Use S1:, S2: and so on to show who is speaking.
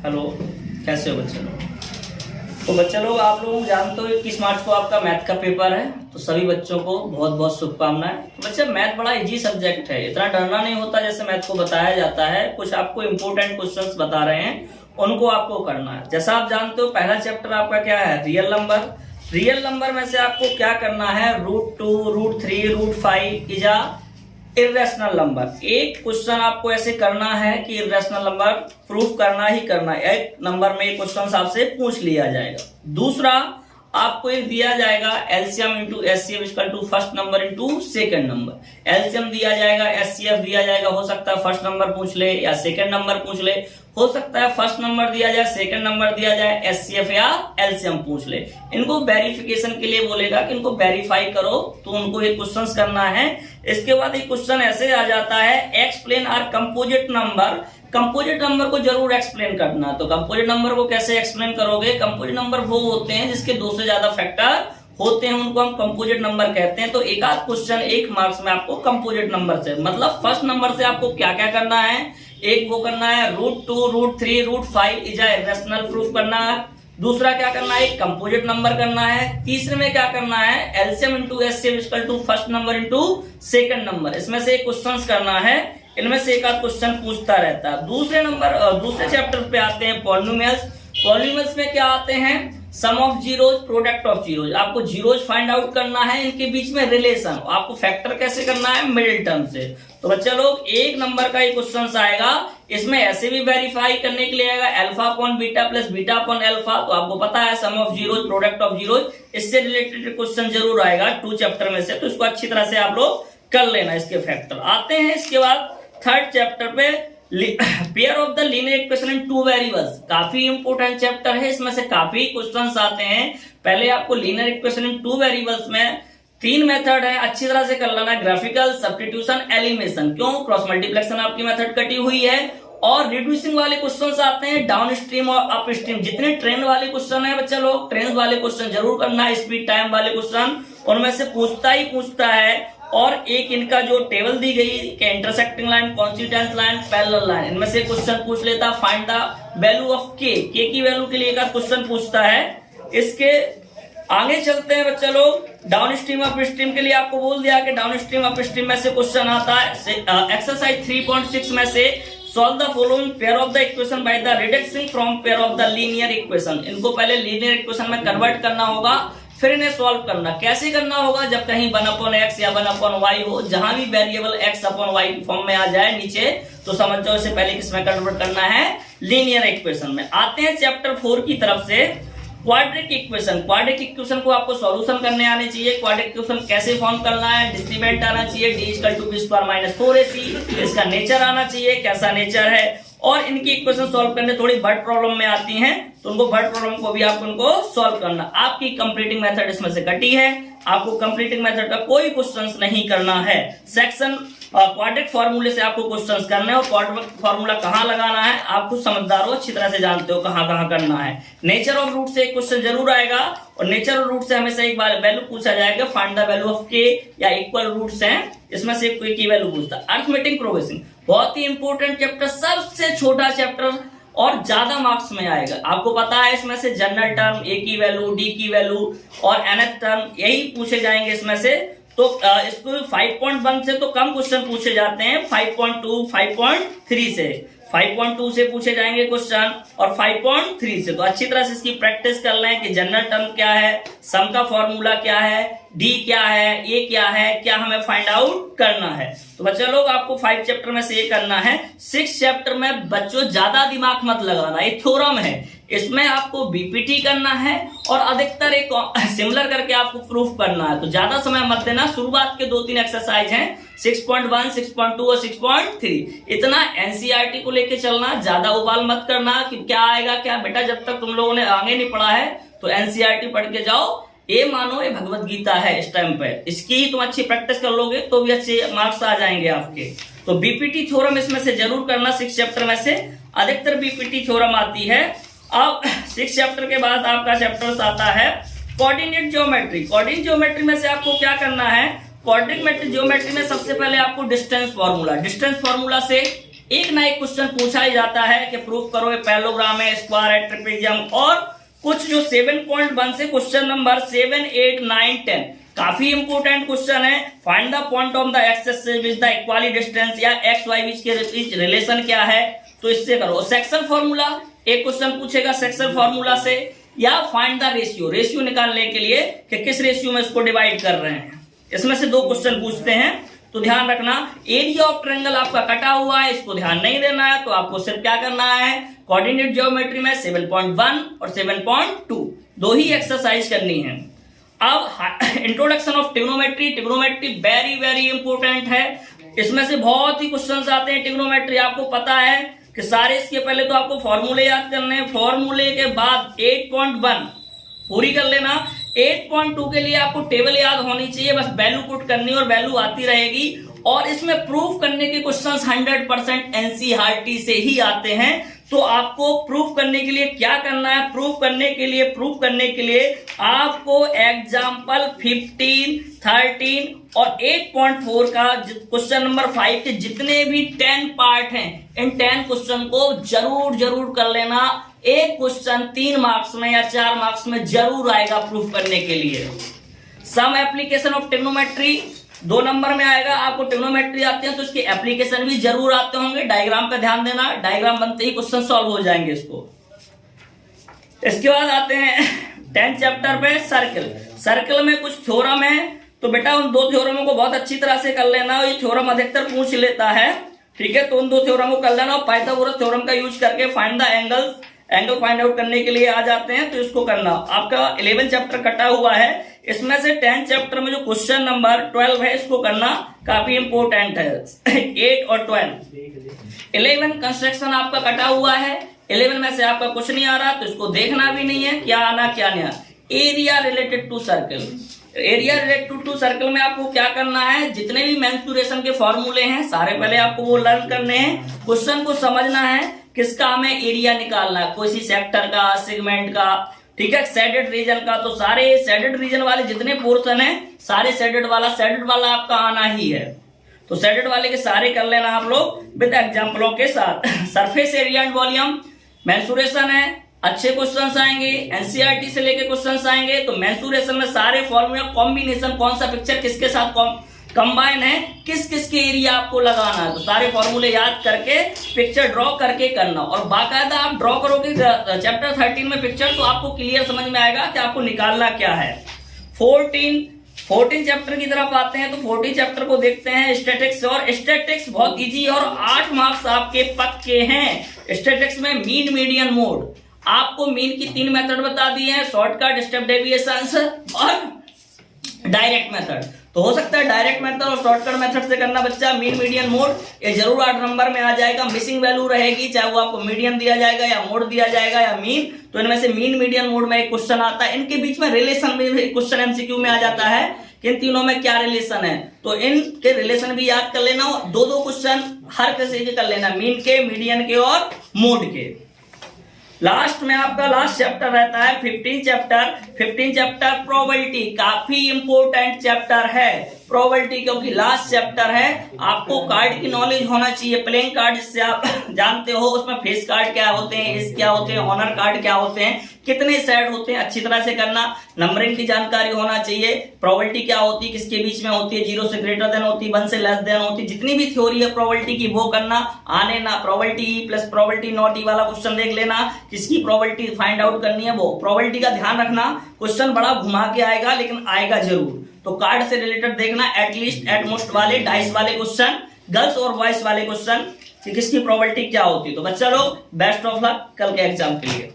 S1: Hello, कैसे हो बच्चे लोग? तो बच्चे लोग, आप लोग जानते हो कि मार्च को आपका मैथ का पेपर है, तो सभी बच्चों को बहुत बहुत शुभकामनाएं। तो बच्चे, मैथ बड़ा इजी सब्जेक्ट है, इतना डरना नहीं होता जैसे मैथ को बताया जाता है। कुछ आपको इंपोर्टेंट क्वेश्चंस बता रहे हैं, उनको आपको करना है। जैसा आप जानते हो, पहला चैप्टर आपका क्या है? Real number. रियल नंबर में से आपको क्या करना है? √2, √3, √5 इज अ इर्रेशनल नंबर। एक क्वेश्चन आपको ऐसे करना है कि इर्रेशनल नंबर प्रूफ करना ही करना है। एक नंबर में एक क्वेश्चन आपसे पूछ लिया जाएगा। दूसरा, आपको एक दिया जाएगा LCM into HCF equal to first number into second number. LCM दिया जाएगा, एचसीएफ दिया जाएगा, हो सकता है फर्स्ट नंबर पूछ ले या सेकंड नंबर पूछ ले, हो सकता है फर्स्ट नंबर दिया जाए, सेकंड नंबर दिया जाए, एचसीएफ या एलसीएम पूछ ले। इनको वेरिफिकेशन के लिए बोलेगा कि इनको वेरीफाई करो, तो उनको ये क्वेश्चंस करना है। इसके बाद एक क्वेश्चन ऐसे आ जाता है, explain are composite number. Composite number को जरूर एक्सप्लेन करना है। तो कंपोजिट नंबर को कैसे एक्सप्लेन करोगे? कंपोजिट नंबर वो होते हैं जिसके 2 से ज्यादा फैक्टर होते हैं, उनको हम कंपोजिट नंबर कहते हैं। तो एक आध क्वेश्चन 1 मार्क्स में आपको कंपोजिट नंबर से, मतलब फर्स्ट नंबर से आपको क्या क्या करना है? एक वो करना है √2, √3, √5 इज अ इर्रेशनल प्रूफ करना है। दूसरा क्या करना है? एक कंपोजिट नंबर करना है। तीसरे में क्या करना है? LCM into HCF equal to first number into second number. इसमें से क्वेश्चंस करना है, इनमें से एक आध क्वेश्चन पूछता रहता है। दूसरे चैप्टर पे आते हैं पॉलिनोमियल्स। पॉलिनोमियल्स में क्या आते हैं? Sum of zeros, product of zeros. आपको जीरोज फाइंड आउट करना है, इनके बीच में रिलेशन। आपको फैक्टर कैसे करना है? मिडिल टर्म से। तो बच्चे लोग, 1 नंबर का ही क्वेश्चन आएगा, इसमें ऐसे भी वेरीफाई करने के लिए आएगा alpha upon beta plus beta upon alpha. तो आपको पता है sum of zeros, product of zeros, इससे रिलेटेड क्वेश्चन जरूर आएगा 2 चैप्टर में से। तो इसको अच्छी तरह से आप लोग कर लेना। इसके फैक्टर आते हैं। इसके बाद 3rd चैप्टर पे pair of the linear equation in 2 variables. काफी इंपोर्टेंट चैप्टर है, इसमें से काफी क्वेश्चंस आते हैं। पहले आपको लीनियर इक्वेशन इन 2 वेरिएबल्स में 3 मेथड है, अच्छी तरह से कर लेना। Graphical, substitution, elimination. क्यों? क्रॉस मल्टीप्लेक्शन आपकी मेथड कटी हुई है। और रिड्यूसिंग वाले क्वेश्चंस आते हैं, डाउन स्ट्रीम और अप स्ट्रीम। जितने ट्रेन वाले क्वेश्चन है बच्चा लोग, ट्रेन वाले क्वेश्चन जरूर करना। स्पीड टाइम वाले क्वेश्चन उनमें से पूछता ही पूछता है। और एक इनका जो टेबल दी गई कि intersecting line, consequence line, parallel line, इनमें से क्वेश्चन पूछ लेता। फाइंड द वैल्यू ऑफ के की वैल्यू के लिए एक क्वेश्चन पूछता है। इसके आगे चलते हैं बच्चा लोग। डाउन स्ट्रीम अप स्ट्रीम के लिए आपको बोल दिया कि डाउन स्ट्रीम अप स्ट्रीम में से क्वेश्चन आता है। एक्सरसाइज 3.6 में से solve the following pair of the equation by the reduction from pair of the linear equation. इनको पहले लीनियर इक्वेशन में कन्वर्ट करना होगा, फिर इन्हें सॉल्व करना। कैसे करना होगा? जब कहीं 1/x या 1/y हो, जहां भी वेरिएबल x/y की फॉर्म में आ जाए नीचे, तो समझ जाओ इसे पहले किसमें कन्वर्ट करना है? लीनियर इक्वेशन में। आते हैं चैप्टर 4 की तरफ से, क्वाड्रेटिक इक्वेशन। क्वाड्रेटिक इक्वेशन को आपको सॉल्यूशन करने आने चाहिए। क्वाड्रेटिक इक्वेशन कैसे फॉर्म करना है? डिस्क्रिमिनेंट आना चाहिए, d = b² - 4ac। इसका नेचर आना चाहिए, कैसा नेचर है। और इनकी इक्वेशन सॉल्व करने थोड़ी बर्ड प्रॉब्लम में आती हैं, तो उनको बर्ड प्रॉब्लम को भी आपको उनको सॉल्व करना। आपकी कंप्लीटिंग मेथड इसमें से कटी है, आपको कंप्लीटिंग मेथड का कोई क्वेश्चंस नहीं करना है। सेक्शन क्वाड्रेटिक फार्मूले से आपको क्वेश्चंस करने हैं। और क्वाड्रेटिक फार्मूला कहां लगाना है आप खुद समझदार हो, अच्छी तरह से जानते हो कहां कहां करना है। नेचर ऑफ रूट से एक क्वेश्चन जरूर आएगा, और नेचर ऑफ रूट से हमेशा एक बार वैल्यू पूछा जाएगा। फाइंड द वैल्यू ऑफ के या इक्वल रूट्स हैं, इसमें से कोई की वैल्यू पूछता है। अरिथमेटिक प्रोग्रेसिंग बहुत ही इंपॉर्टेंट चैप्टर, सबसे छोटा चैप्टर और ज्यादा मार्क्स में आएगा। आपको पता है इसमें से जनरल टर्म, ए की वैल्यू, डी की वैल्यू और nth टर्म यही पूछे जाएंगे इसमें से। तो इसको 5.1 से तो कम क्वेश्चन पूछे जाते हैं, 5.2, 5.3 से, 5.2 से पूछे जाएंगे क्वेश्चन और 5.3 से। तो अच्छी तरह से इसकी प्रैक्टिस कर लें कि जनरल टर्म क्या है, सम का फॉर्मूला क्या है, डी क्या है, ए क्या है, क्या हमें फाइंड आउट करना है। तो बच्चे लोग, आपको 5 चैप्टर में से ये करना है। 6 चैप्टर में बच्चों ज्यादा दिमाग मत लगाना, ये थ्योरम है, इसमें आपको बीपीटी करना है और अधिकतर एक सिमिलर करके आपको प्रूफ करना है। तो ज्यादा समय मत देना। शुरुआत के 2-3 एक्सरसाइज हैं, 6.1, 6.2 और 6.3। इतना एनसीईआरटी को लेके चलना, ज्यादा उबाल मत करना कि क्या आएगा क्या। बेटा, जब तक तुम लोगों ने आगे नहीं पढ़ा है तो एनसीईआरटी पढ़ के जाओ। ये मानो ये भगवत गीता है इस टाइम पे, इसकी ही तुम अच्छी प्रैक्टिस कर लोगे तो भी अच्छे मार्क्स आ जाएंगे आपके। तो बीपीटी थ्योरम इसमें से जरूर करना। 6 चैप्टर में से अधिकतर बीपीटी थ्योरम आती है। अब 6 चैप्टर के बाद आपका चैप्टर आता है कोऑर्डिनेट ज्योमेट्री। कोऑर्डिनेट ज्योमेट्री में से आपको क्या करना है? कोऑर्डिनेट ज्योमेट्री में सबसे पहले आपको डिस्टेंस फार्मूला से एक ना एक क्वेश्चन पूछा ही जाता है कि प्रूफ करो ये पैरेललोग्राम है, स्क्वायर है, ट्रेपेजियम, और कुछ जो 7.1 से क्वेश्चन नंबर 7, 8, 9, 10 काफी इंपोर्टेंट क्वेश्चन है। Find the point of the X which the equally distance, या एक्स वाई बीच के बीच रिलेशन क्या है, तो इससे करो। सेक्शन फॉर्मूला एक क्वेश्चन पूछेगा सेक्शन फॉर्मूला से, या फाइंड द रेशियो, रेशियो निकालने के लिए कि किस रेशियो में इसको डिवाइड कर रहे हैं। इसमें से 2 क्वेश्चन पूछते हैं, तो ध्यान रखना। एरिया ऑफ ट्रायंगल आपका कटा हुआ है, इसको ध्यान नहीं देना है, तो आपको सिर्फ क्या करना है, कोऑर्डिनेट ज्योमेट्री में 7.1 और 7.2 2 ही एक्सरसाइज करनी है। अब introduction of trigonometry, trigonometry very very important है। इसमें से बहुत ही क्वेश्चंस आते हैं ट्रिग्नोमेट्री, आपको पता है कि सारे इसके पहले तो आपको फॉर्मूले याद करने हैं, फॉर्मूले के बाद 8.1 पूरी कर लेना। 8.2 के लिए आपको टेबल याद होनी चाहिए, बस वैल्यू पुट करनी और वैल्यू आती रहेगी। और इसमें प्रूफ करने के क्वेश्चंस 100% एनसीईआरटी से ही आते हैं। तो आपको प्रूफ करने के लिए क्या करना है, प्रूफ करने के लिए आपको एग्जाम्पल 15, 13 और 8.4 का क्वेश्चन नंबर 5 के जितने भी 10 पार्ट हैं, इन 10 क्वेश्चन को जरूर कर लेना। एक क्वेश्चन 3 मार्क्स में या 4 मार्क्स में जरूर आएगा प्रूफ करने के लिए। Some application of trigonometry 2 number में आएगा। आपको ट्रिग्नोमेट्री आती है तो इसके एप्लीकेशन भी जरूर आते होंगे। डायग्राम पे ध्यान देना, डायग्राम बनते ही क्वेश्चन सॉल्व हो जाएंगे इसको। इसके बाद आते हैं 10th चैप्टर पे, सर्कल। सर्कल में कुछ थ्योरम है, तो बेटा उन 2 थ्योरमों को बहुत अच्छी तरह से कर लेना। ये थ्योरम अधिकतर पूछ लेता है, ठीक है, तो उन 2 थ्योरम को कर लेना। और पाइथागोरस थ्योरम का यूज करके find the angle find out करने के लिए आ जाते हैं, तो इसको करना। आपका 11 चैप्टर कटा हुआ है, इसमें से 10th चैप्टर में जो क्वेश्चन नंबर 12 है इसको करना काफी इंपोर्टेंट है। 8 और 12। 11 कंस्ट्रक्शन आपका कटा हुआ है, 11 में से आपका कुछ नहीं आ रहा, तो इसको देखना भी नहीं है क्या आना क्या नहीं आना। Area related to circle, area related to circle में आपको क्या करना है, जितने भी मेंसुरेशन के फॉर्मूले हैं सारे पहले आपको वो लर्न करने हैं। क्वेश्चन को समझना है किसका हमें एरिया निकालना है, कोई सी सेक्टर का, सेगमेंट का, ठीक है, शेडेड रीजन का। तो सारे शेडेड रीजन वाले जितने पोर्शन है सारे शेडेड वाला आपका आना ही है। तो शेडेड वाले के सारे कर लेना आप लोग विद एग्जांपलों के साथ। Surface area and volume mensuration है, अच्छे क्वेश्चंस आएंगे, एनसीईआरटी से लेके क्वेश्चंस आएंगे। तो मेंसुरेशन में सारे फॉर्मूला कॉम्बिनेशन, कौन सा पिक्चर किसके साथ कंबाइन है, किस किस के एरिया आपको लगाना है, तो सारे फॉर्मूले याद करके पिक्चर ड्रॉ करके करना। और बाकायदा आप ड्रॉ करोगे चैप्टर 13 में पिक्चर, तो आपको क्लियर समझ में आएगा कि आपको निकालना क्या है। 14 चैप्टर की तरफ आते हैं, तो 14 चैप्टर को देखते हैं स्टैटिक्स। और स्टैटिक्स बहुत इजी और 8 मार्क्स आपके पक्के हैं। स्टैटिक्स में मीन, मीडियन, मोड, आपको मीन की 3 मेथड बता दिए हैं, शॉर्टकट, स्टेप डेविएशंस और डायरेक्ट मेथड। तो हो सकता है डायरेक्ट मेथड और शॉर्टकट मेथड से करना बच्चा। मीन, मीडियन, मोड ये जरूर 8 नंबर में आ जाएगा। मिसिंग वैल्यू रहेगी, चाहे वो आपको मीडियन दिया जाएगा या मोड दिया जाएगा या मीन, तो इनमें से मीन, मीडियन, मोड में एक क्वेश्चन आता है। इनके बीच में रिलेशन में क्वेश्चन एमसीक्यू में आ जाता है कि इन तीनों में क्या रिलेशन है, तो इनके रिलेशन भी याद कर लेना। 2-2 क्वेश्चन हर किसी के कर लेना, मीन के, मीडियन के और मोड के। लास्ट में आपका लास्ट चैप्टर रहता है 15 चैप्टर प्रोबेबिलिटी, काफी इंपोर्टेंट चैप्टर है प्रोबेबिलिटी, क्योंकि लास्ट चैप्टर है। आपको कार्ड की नॉलेज होना चाहिए, प्लेइंग कार्ड जिससे आप जानते हो उसमें फेस कार्ड क्या होते हैं, एस क्या होते हैं, ऑनर कार्ड क्या होते हैं, कितने साइड होते हैं, अच्छी तरह से करना। नंबरिंग की जानकारी होना चाहिए, प्रोबेबिलिटी क्या होती है, किसके बीच में होती है, 0 से ग्रेटर देन होती है, 1 से लेस देन होती है, जितनी भी थ्योरी है प्रोबेबिलिटी की वो करना। आने ना प्रोबेबिलिटी प्लस प्रोबेबिलिटी नॉट ई वाला क्वेश्चन देख लेना, किसकी प्रोबेबिलिटी फाइंड आउट करनी है वो। प्रोबेबिलिटी का ध्यान रखना, क्वेश्चन बड़ा घुमा के आएगा लेकिन आएगा जरूर। तो कार्ड से रिलेटेड देखना, एटलीस्ट एटमोस्ट वाले, डाइस वाले क्वेश्चन, गर्ल्स और बॉयज वाले क्वेश्चन कि किसकी प्रोबेबिलिटी क्या होती है। तो बच्चा लोग बेस्ट ऑफ लक कल के एग्जाम के लिए।